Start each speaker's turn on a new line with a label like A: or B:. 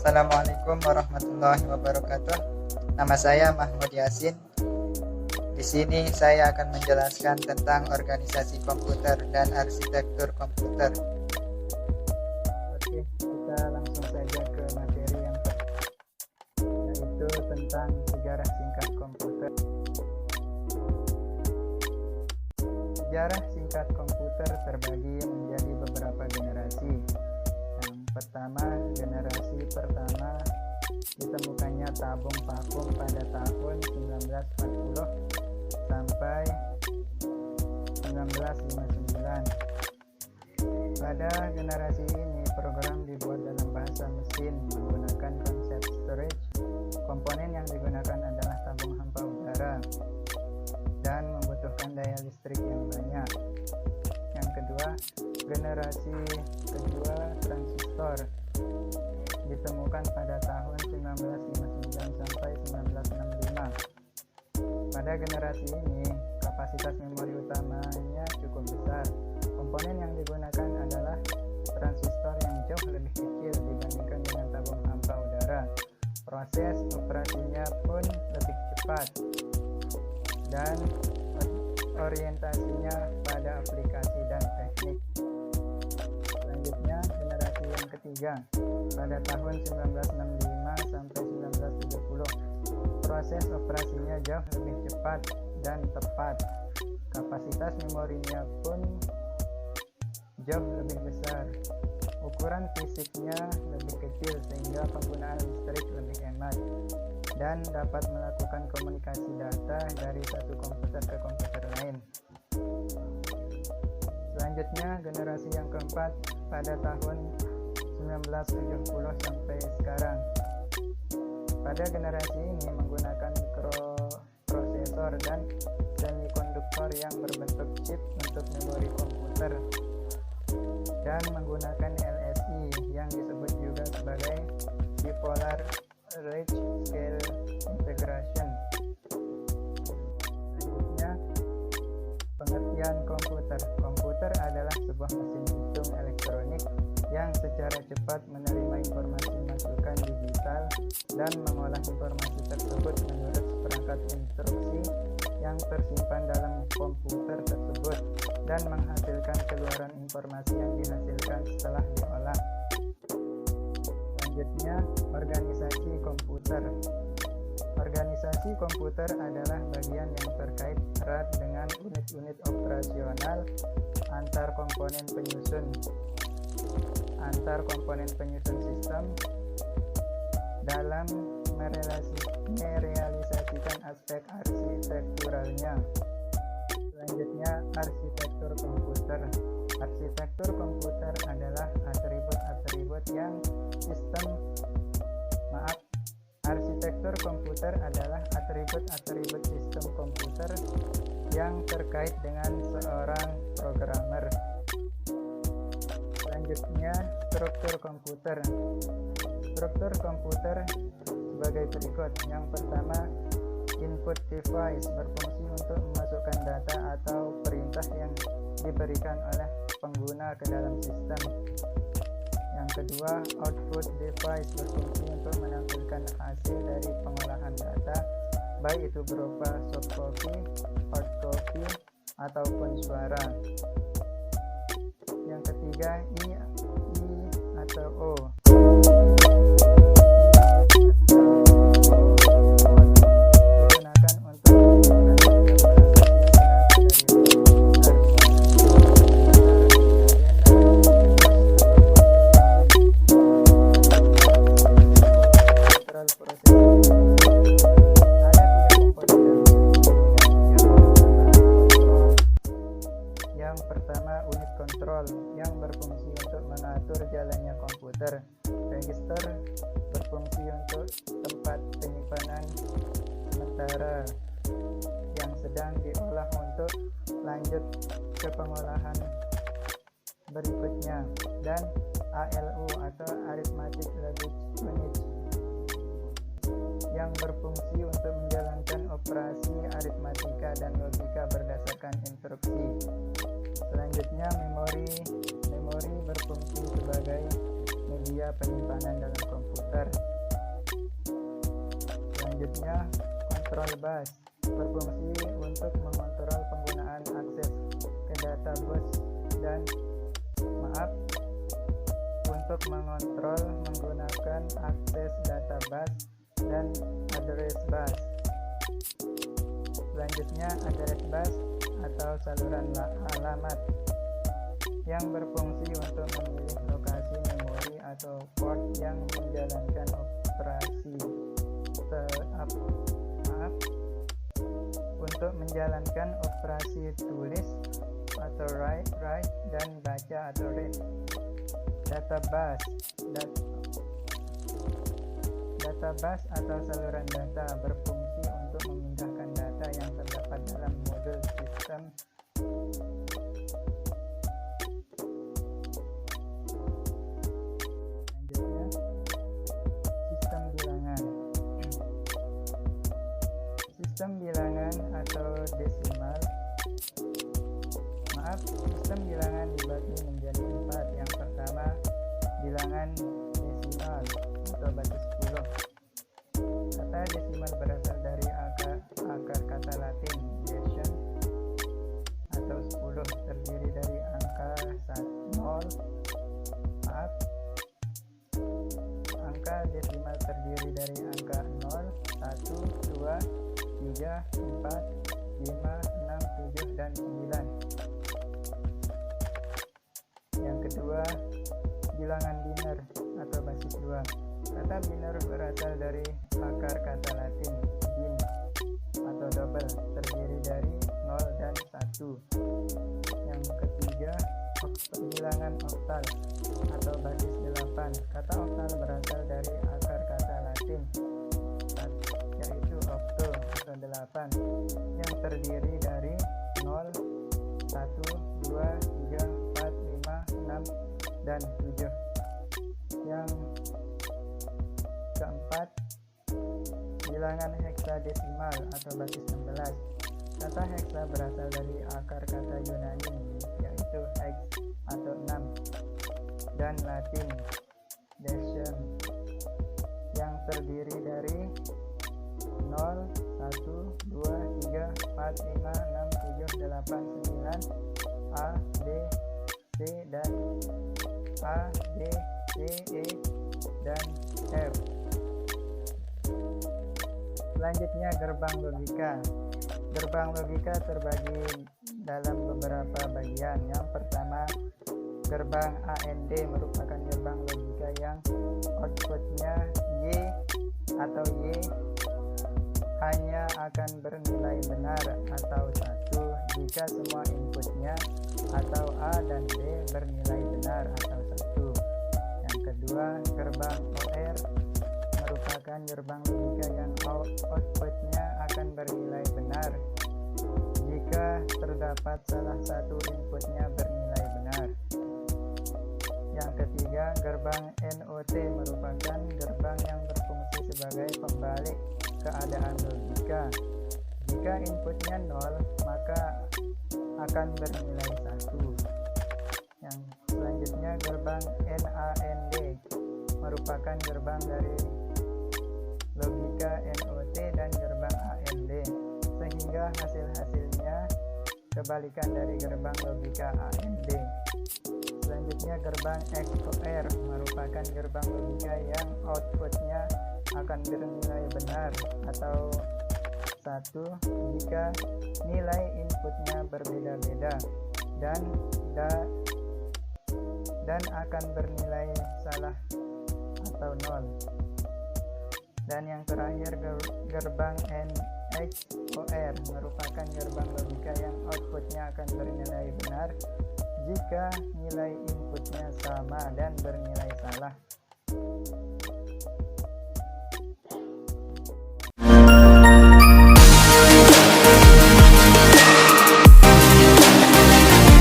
A: Assalamualaikum warahmatullahi wabarakatuh. Nama saya Mahmud Yasin. Di sini saya akan menjelaskan tentang organisasi komputer dan arsitektur komputer. Oke, kita langsung saja ke materi yang pertama, yaitu tentang sejarah singkat komputer. Sejarah singkat komputer terbagi menjadi beberapa generasi. Yang pertama, generasi pertama ditemukannya tabung vakum pada tahun 1940 sampai 1959. Pada generasi ini, program dibuat dalam bahasa mesin menggunakan konsep storage. Komponen yang digunakan adalah tabung hampa udara dan membutuhkan daya listrik yang banyak. Yang kedua, generasi kedua transistor ditemukan pada tahun 1959 sampai 1965. Pada generasi ini, kapasitas memori utamanya cukup besar. Komponen yang digunakan adalah transistor yang jauh lebih kecil dibandingkan dengan tabung hampa udara. Proses operasinya pun lebih cepat dan orientasinya pada aplikasi dan teknik. Selanjutnya, generasi yang ketiga pada tahun 1965 sampai 1970. Proses operasinya jauh lebih cepat dan tepat. Kapasitas memorinya pun jauh lebih besar. Ukuran fisiknya lebih kecil sehingga penggunaan listrik lebih hemat dan dapat melakukan komunikasi data dari satu komputer ke komputer lain. Selanjutnya, generasi yang keempat pada tahun 1970 sampai sekarang. Pada generasi ini menggunakan mikroprosesor dan semikonduktor yang berbentuk chip untuk memori komputer dan menggunakan LSI yang disebut juga sebagai bipolar large scale integration. Selanjutnya, pengertian komputer. Komputer adalah sebuah mesin hitung elektronik yang secara cepat menerima informasi masukan digital dan mengolah informasi tersebut menurut perangkat instruksi yang tersimpan dalam komputer tersebut dan menghasilkan keluaran informasi yang dihasilkan setelah diolah. Selanjutnya, organisasi komputer. Organisasi komputer adalah bagian yang terkait erat dengan unit-unit operasional antar komponen penyusun sistem dalam merealisasikan aspek arsitekturalnya. Selanjutnya, arsitektur komputer. Arsitektur komputer adalah atribut-atribut yang Arsitektur komputer adalah atribut-atribut sistem komputer yang terkait dengan seorang programmer. Selanjutnya, struktur komputer. Struktur komputer sebagai berikut. Yang pertama, input device berfungsi untuk memasukkan data atau perintah yang diberikan oleh pengguna ke dalam sistem. Yang kedua, output device berfungsi untuk menampilkan hasil dari pengolahan data, baik itu berupa soft copy, hard copy, ataupun suara. Yang ketiga, I atau O. Yang berfungsi untuk mengatur jalannya komputer. Register berfungsi untuk tempat penyimpanan sementara yang sedang diolah untuk lanjut ke pengolahan berikutnya. Dan ALU atau Arithmetic Logic Unit yang berfungsi untuk menjalankan operasi aritmatika dan logika berdasarkan instruksi. Selanjutnya, memori berfungsi sebagai media penyimpanan dalam komputer. Selanjutnya, kontrol bus berfungsi untuk mengontrol penggunaan akses ke data bus dan untuk mengontrol menggunakan akses data bus dan address bus. Selanjutnya, address bus atau saluran alamat yang berfungsi untuk memilih lokasi memori atau port yang menjalankan operasi untuk menjalankan operasi tulis atau write dan baca atau read. Database atau saluran data berfungsi untuk memindahkan data yang terdapat dalam modul sistem Sistem bilangan atau desimal. Sistem bilangan dibagi menjadi 4. Yang pertama, bilangan desimal atau basis 10. Kata desimal berasal dari akar kata Latin decim atau 10, terdiri dari angka 0. Angka desimal terdiri dari angka 0, 1, 2, 3, 4, 5, 6, 7, dan 9. Yang kedua, bilangan biner atau basis 2. Kata biner berasal dari akar kata Latin bin atau double, terdiri dari 0 dan 1. Yang ketiga, bilangan oktal atau basis 8. Kata oktal berasal dari akar kata Latin yaitu octo atau 8, yang terdiri dari 0, 1, 2, 3, 4, 5, 6, dan 7. Yang keempat, bilangan heksadesimal atau basis 16. Kata heksa berasal dari akar kata Yunani yaitu hex atau 6 dan Latin decim yang terdiri dari 0, 1, 2, 3, 4, 5, 6, 7, 8, 9, A, B, C, dan A, B, C, E, dan F. Selanjutnya, gerbang logika. Gerbang logika terbagi dalam beberapa bagian. Yang pertama, gerbang AND merupakan gerbang logika yang outputnya Y atau Y hanya akan bernilai benar atau 1 jika semua inputnya atau A dan B bernilai benar atau 1. Yang kedua, gerbang OR merupakan gerbang logika yang outputnya akan bernilai benar jika terdapat salah satu inputnya bernilai benar. Yang ketiga, gerbang NOT merupakan gerbang yang berfungsi sebagai pembalik keadaan logika. Jika inputnya 0, maka akan bernilai 1. Yang selanjutnya, gerbang NAND merupakan gerbang dari logika NOT dan gerbang AND, sehingga hasil-hasilnya kebalikan dari gerbang logika AND. Selanjutnya, gerbang XOR merupakan gerbang logika yang outputnya akan bernilai benar atau 1 jika nilai inputnya berbeda-beda dan akan bernilai salah atau 0. Dan yang terakhir, gerbang NXOR merupakan gerbang logika yang outputnya akan bernilai benar jika nilai inputnya sama dan bernilai salah